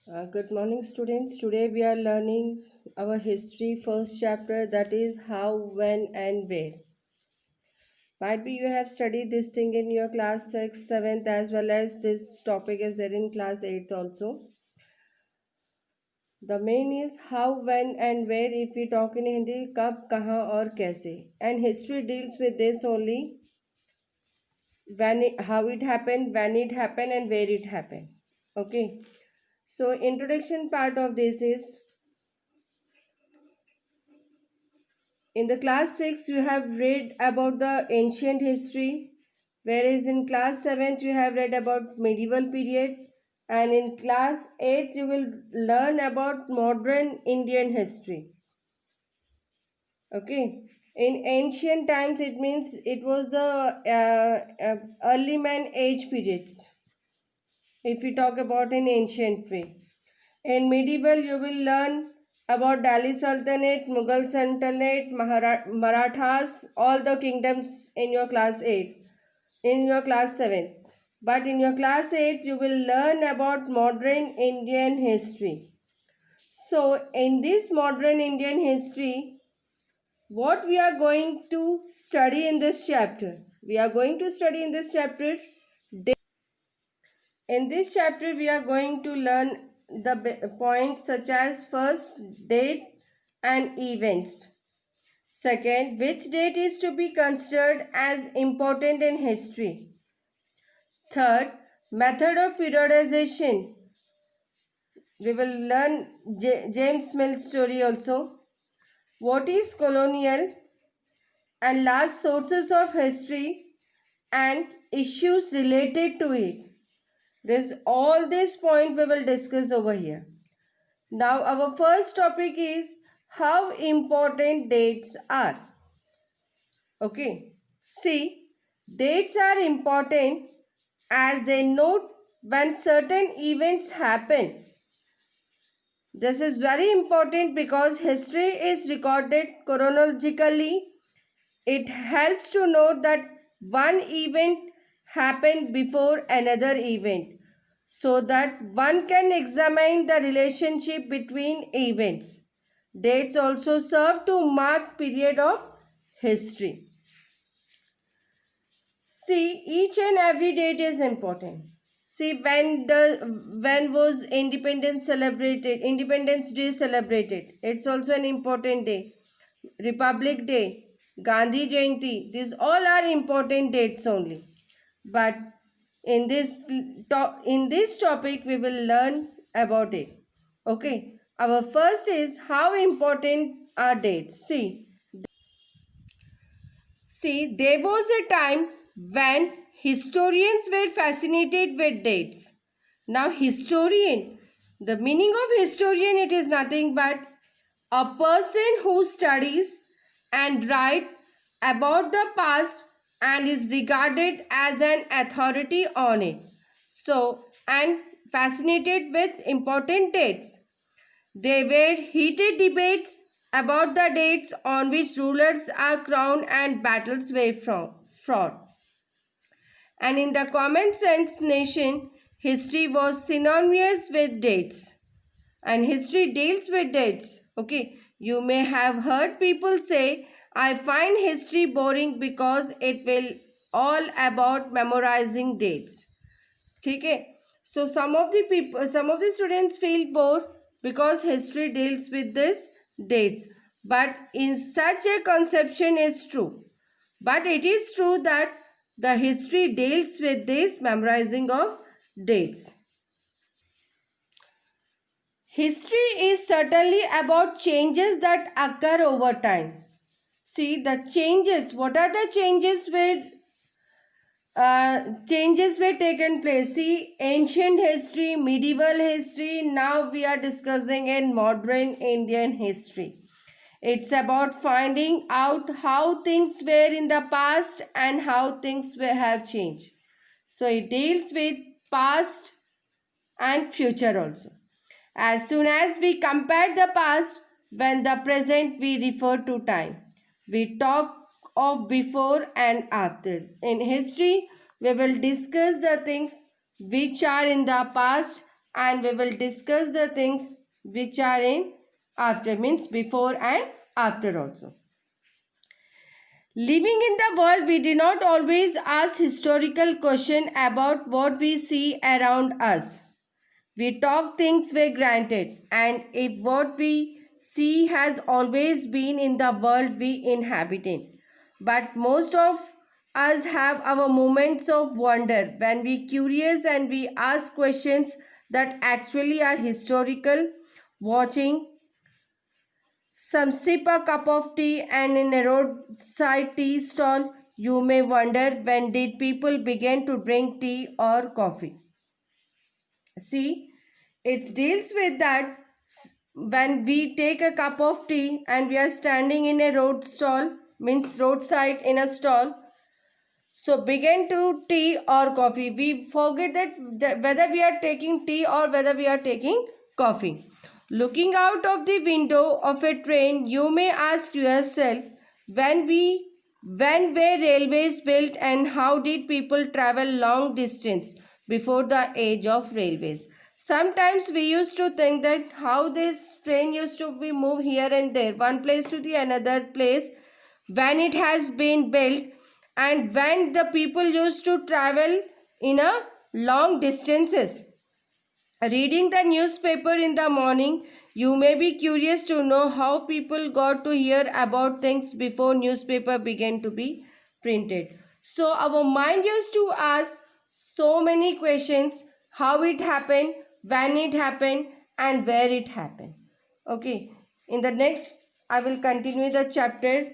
Good morning, students. Today we are learning our history first chapter, that is how, when, and where. Might be you have studied this thing in your class 6th, 7th, as well as this topic is there in class 8th also. The main is how, when, and where. If we talk in Hindi, kab, kahan, aur kaise. And history deals with this only, how it happened, when it happened, and where it happened. Okay. So introduction part of this is, in the class 6 you have read about the ancient history, whereas in class 7th you have read about medieval period, and in class 8 you will learn about modern Indian history. Okay. In ancient times it means it was the early man age periods, if we talk about in ancient way. In medieval, you will learn about Delhi Sultanate, Mughal Sultanate, Marathas, all the kingdoms in your class 8, in your class 7. But in your class 8, you will learn about modern Indian history. So, in this modern Indian history, what we are going to study in this chapter? We are going to study in this chapter. In this chapter, we are going to learn the points such as first, date and events. Second, which date is to be considered as important in history. Third, method of periodization. We will learn James Mill's story also. What is colonial? And last, sources of history and issues related to it. This all this point we will discuss over here. Now our first topic is how important dates are. Okay. See, dates are important as they note when certain events happen. This is very important because history is recorded chronologically. It helps to note that one event happened before another event so that one can examine the relationship between events. Dates also serve to mark period of history. See, each and every date is important. See, when was Independence Day celebrated. It's also an important day. Republic Day, Gandhi Jayanti, these all are important dates only. But in this topic we will learn about it. Okay. Our first is how important are dates. See, there was a time when historians were fascinated with dates. Now, the meaning of historian, it is nothing but a person who studies and writes about the past and is regarded as an authority on it. So, and fascinated with important dates. There were heated debates about the dates on which rulers are crowned and battles were fought. And in the common sense nation, history was synonymous with dates. And history deals with dates. Okay, you may have heard people say, I find history boring because it will all about memorizing dates. Okay, so some of the students feel bored because history deals with this dates. But in such a conception is true. But it is true that the history deals with this memorizing of dates. History is certainly about changes that occur over time. See the changes. What are the changes were taken place? See, ancient history, medieval history. Now we are discussing in modern Indian history. It's about finding out how things were in the past and how things have changed. So it deals with past and future also. As soon as we compare the past, when the present we refer to time. We talk of before and after. In history, we will discuss the things which are in the past and we will discuss the things which are in after, means before and after also. Living in the world, we do not always ask historical question about what we see around us. We talk things for granted, and if what we see has always been in the world we inhabit in. But most of us have our moments of wonder when we curious and we ask questions that actually are historical. Watching some sip a cup of tea and in a roadside tea stall, you may wonder when did people begin to drink tea or coffee. See, it deals with that when we take a cup of tea and we are standing in a road stall, means roadside in a stall. So begin to tea or coffee. We forget that whether we are taking tea or whether we are taking coffee. Looking out of the window of a train, you may ask yourself when were railways built and how did people travel long distance before the age of railways. Sometimes we used to think that how this train used to be moved here and there, one place to the another place, when it has been built and when the people used to travel in a long distances. Reading the newspaper in the morning, you may be curious to know how people got to hear about things before newspaper began to be printed. So our mind used to ask so many questions: how it happened, when it happened, and where it happened. Okay, in the next I will continue the chapter